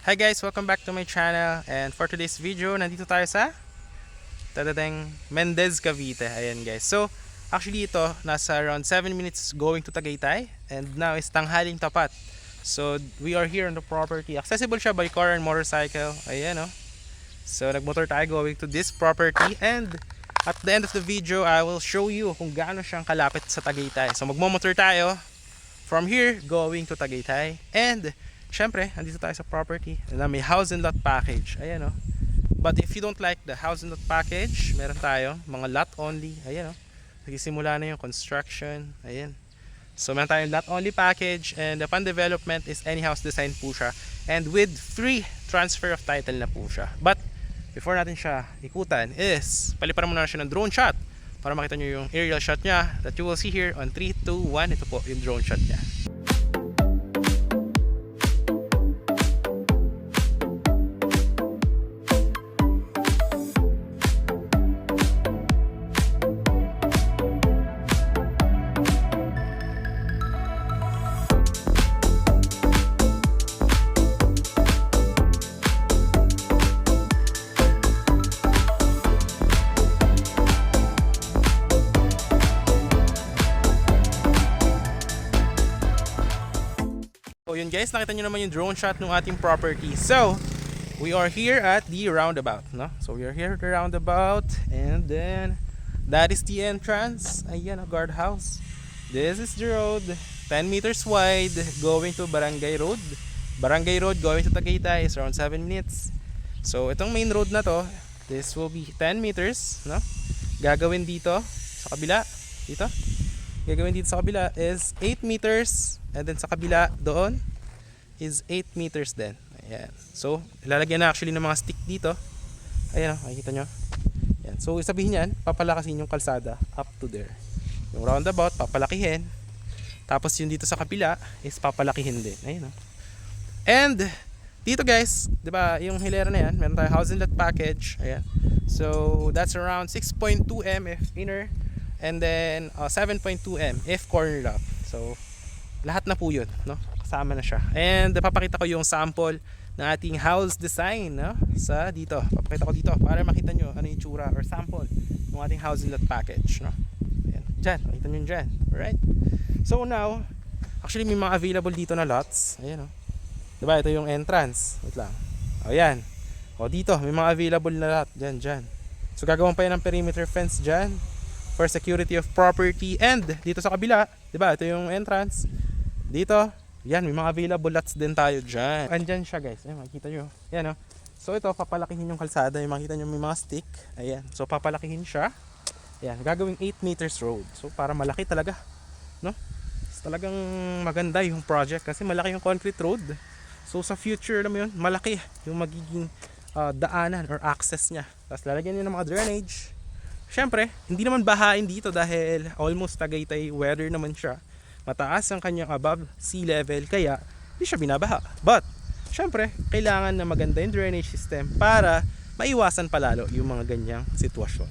Hi guys, welcome back to my channel. And for today's video, nandito tayo sa Tadadeng Mendez, Cavite. Ayan guys. So, actually ito, nasa around 7 minutes going to Tagaytay. And now is tanghaling tapat. So, we are here on the property. Accessible siya by car and motorcycle. Ayan o. So, nagmotor tayo going to this property. And at the end of the video, I will show you kung gaano siyang kalapit sa Tagaytay. So, magmomotor tayo from here going to Tagaytay. And syempre, andito tayo sa property na may house and lot package. Ayan o. But if you don't like the house and lot package, meron tayo mga lot only. Ayan o. Nagsisimula na yung construction. Ayan. So meron tayong lot only package, and upon development is any house design po siya. And with free transfer of title na po siya. But before natin siya ikutan is paliparan muna siya ng drone shot para makita nyo yung aerial shot niya that you will see here on 3, 2, 1. Ito po yung drone shot niya. So yun guys, nakita nyo naman yung drone shot ng ating property. So, we are here at the roundabout, no? So we are here at the roundabout, and then that is the entrance. Ayan, a guardhouse. This is the road, 10 meters wide, going to Barangay Road. Barangay Road going to Tagaytay is around 7 minutes. So itong main road na to, this will be 10 meters, no? Gagawin dito sa kabila, dito. Gagawin dito sa kabila is 8 meters. And then sa kabila doon is 8 meters din. Ayan. So, ilalagyan na actually ng mga stick dito. Ayan, makikita nyo. Ayan. So, sabihin yan, papalakasin yung kalsada up to there. Yung roundabout, papalakihin. Tapos yung dito sa kabila is papalakihin din. Ayan. And, dito guys, di ba yung hilera na yan, meron tayo house and lot package. Ayan. So, that's around 6.2 m if inner. And then, 7.2 m if corner lot. So, lahat na po yun, no? Kasama na siya. And papakita ko yung sample ng ating house design, no? Sa dito. Papakita ko dito para makita nyo ano yung tsura or sample ng ating house and lot package, no? Ayan. Diyan, makita nyo dyan. Alright? So now, actually may mga available dito na lots. Ayan, no? Diba? Ito yung entrance. Wait lang. O yan. O dito, may mga available na lot. Dyan, dyan. So gagawin pa yan ng perimeter fence dyan for security of property. And dito sa kabila, diba? Ito yung entrance. Dito, yan, may mga available lots din tayo dyan. Andyan siya guys, ayan, makikita nyo. Yan o. So ito, papalakihin yung kalsada. Yung makikita nyo may mga stick. Ayan, so papalakihin siya. Ayan, gagawing 8 meters road. So para malaki talaga, no? So, talagang maganda yung project kasi malaki yung concrete road. So sa future naman yun, malaki yung magiging daanan or access niya. Tapos lalagyan nyo ng mga drainage. Syempre, hindi naman bahain dito dahil almost Tagaytay weather naman siya. Mataas ang kanyang above sea level kaya hindi siya binabaha. But syempre kailangan na maganda yung drainage system para maiwasan palalo yung mga ganyang sitwasyon.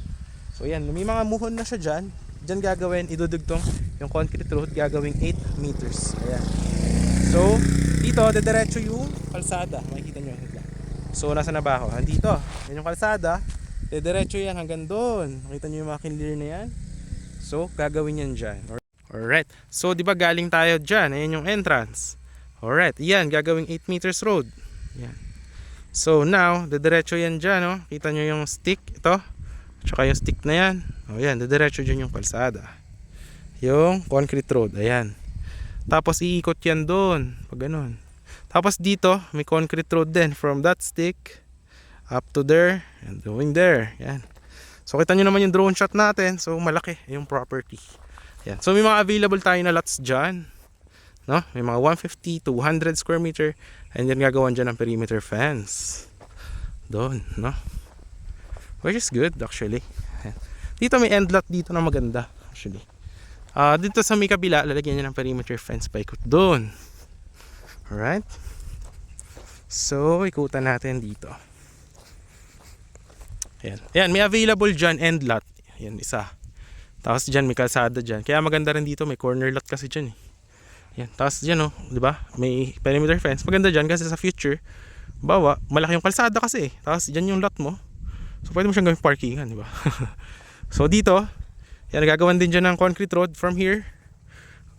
So yan, may mga muhon na siya dyan. Dyan gagawin, idudugtong yung concrete road gagawing 8 meters. Ayan. So dito dediretso yung kalsada. Makikita nyo. So nasa na ba ako? Andito. Yan yung kalsada. Dediretso yan hanggang doon. Makita nyo yung mga kinlir na yan. So gagawin yan dyan. Alright, so di ba galing tayo dyan, ayan yung entrance. Alright, yan, gagawing 8 meters road. Yan. So now, dediretso yan dyan, no? Kita nyo yung stick, ito. Tsaka yung stick na yan. O yan, dediretso dyan yung kalsada. Yung concrete road, ayan. Tapos iikot yan doon, pag ganun. Tapos dito, may concrete road din from that stick up to there and going there. Yan. So kita nyo naman yung drone shot natin, so malaki yung property. Yan. So may mga available tayo na lots dyan, no? May mga 150 to 100 square meter, and then gagawan dyan ng perimeter fence doon, no? Which is good actually. Yan. Dito may end lot dito na maganda actually. Dito sa may kabila lalagyan niya ng perimeter fence pa ikot doon. Alright, so ikutan natin dito. Ayan. Ayan, may available dyan end lot. Ayan, isa. Tapos dyan may kalsada dyan. Kaya maganda rin dito, may corner lot kasi dyan eh. Yan. Tapos dyan oh, di ba? May perimeter fence. Maganda dyan kasi sa future, bawa, malaki yung kalsada kasi, tapos dyan yung lot mo. So pwede mo siyang gawing parkingan, di ba? So dito, yan, gagawan din dyan ng concrete road from here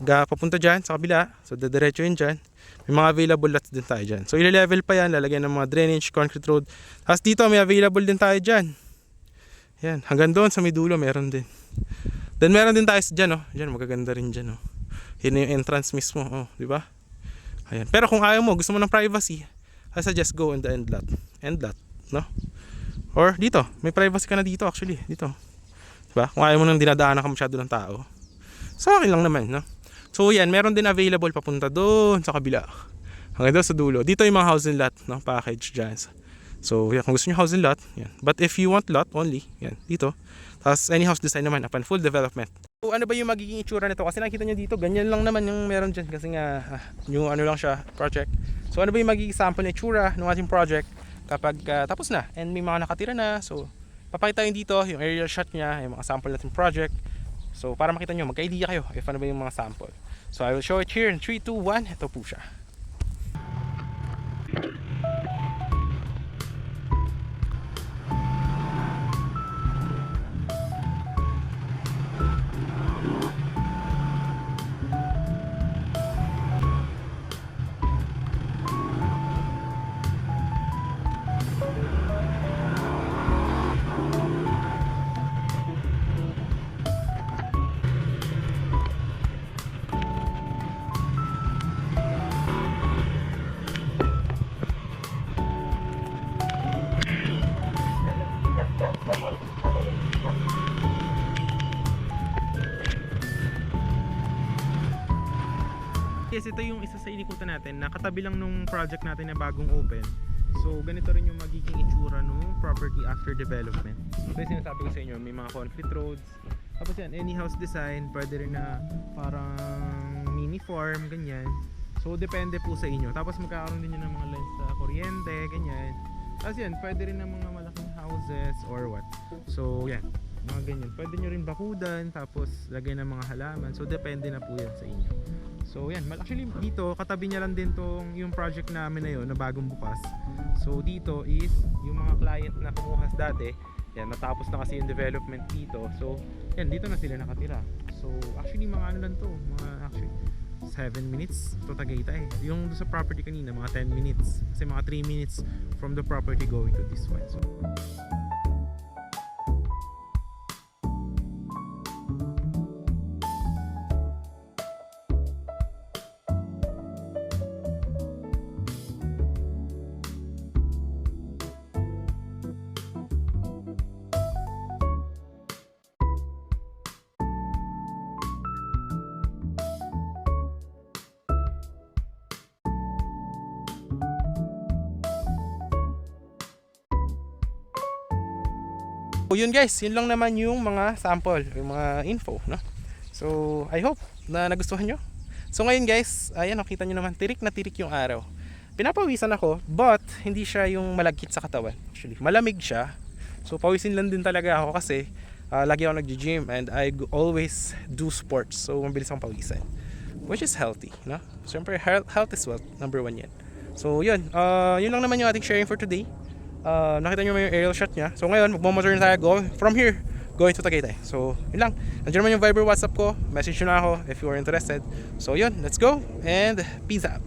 papunta dyan sa kabila. So dediretso yun dyan. May mga available lots din tayo dyan. So ile-level pa yan, lalagyan ng mga drainage, concrete road. Tapos dito may available din tayo dyan. Yan, hanggang doon sa may dulo meron din. Then meron din tayo dyan, oh. Dyan, magaganda rin dyan, oh. Yun yung entrance mismo, oh, di ba? Ayan. Pero kung ayaw mo, gusto mo ng privacy, I suggest go on the end lot. End lot, no? Or dito, may privacy ka na dito actually, dito. Diba? Kung ayaw mo nang dinadaanan ka masyado ng tao. So okay lang naman, no? So yan, meron din available papunta doon sa kabila. Hanggang doon sa dulo. Dito yung mga housing lot, no? Package dyan. So yan, kung gusto nyo housing lot, yan. But if you want lot only, yan, dito. Tapos any house design naman upon full development. So ano ba yung magiging itsura nito? Kasi nakita nyo dito, ganyan lang naman yung meron dyan. Kasi nga, yung ano lang siya, project. So ano ba yung magiging sample na itsura ng ating project kapag tapos na and may mga nakatira na. So papakita yun dito, yung aerial shot nya, yung mga sample natin project. So para makita nyo, magka-idea kayo if ano ba yung mga sample. So I will show it here in 3, 2, 1. Ito po siya. Yes, ito yung isa sa inikutan natin na katabi lang nung project natin na bagong open. So ganito rin yung magiging itsura nung property after development. So yung sinasabi ko sa inyo, may mga concrete roads. Tapos yan, any house design, pwede rin na parang mini farm, ganyan. So depende po sa inyo. Tapos magkakaroon din yun ng mga lines sa kuryente, ganyan. Tapos yan, pwede rin ng mga malaking houses or what. So yan, mga ganyan. Pwede nyo rin bakudan, tapos lagay ng mga halaman. So depende na po yan sa inyo. So yan, actually dito katabi niya lang din tong yung project namin na yun na bagong bukas. So dito is yung mga client na kumuha dati, yan, natapos na kasi yung development dito. So yan, dito na sila nakatira. So actually mga ano lang to, mga actually 7 minutes to Tagaytay. Yung sa property kanina mga 10 minutes. Kasi mga 3 minutes from the property going to this one. So so yun guys, yun lang naman yung mga sample, yung mga info, no? So I hope na nagustuhan nyo. So ngayon guys, ayan, nakita nyo naman, tirik na tirik yung araw. Pinapawisan ako, but hindi siya yung malagkit sa katawan. Actually, malamig siya. So pawisin lang din talaga ako kasi lagi ako nag-gym and I always do sports. So mabilis akong pawisan, which is healthy, no? Siyempre health is wealth, number 1 yan. So yun, yun lang naman yung ating sharing for today. Nakita nyo may aerial shot nya. So ngayon magmamotor na tayo from here going to Tagaytay. So yun lang, nandiyan naman yung Viber, WhatsApp ko. Message nyo na ako if you are interested. So yun, let's go and peace out.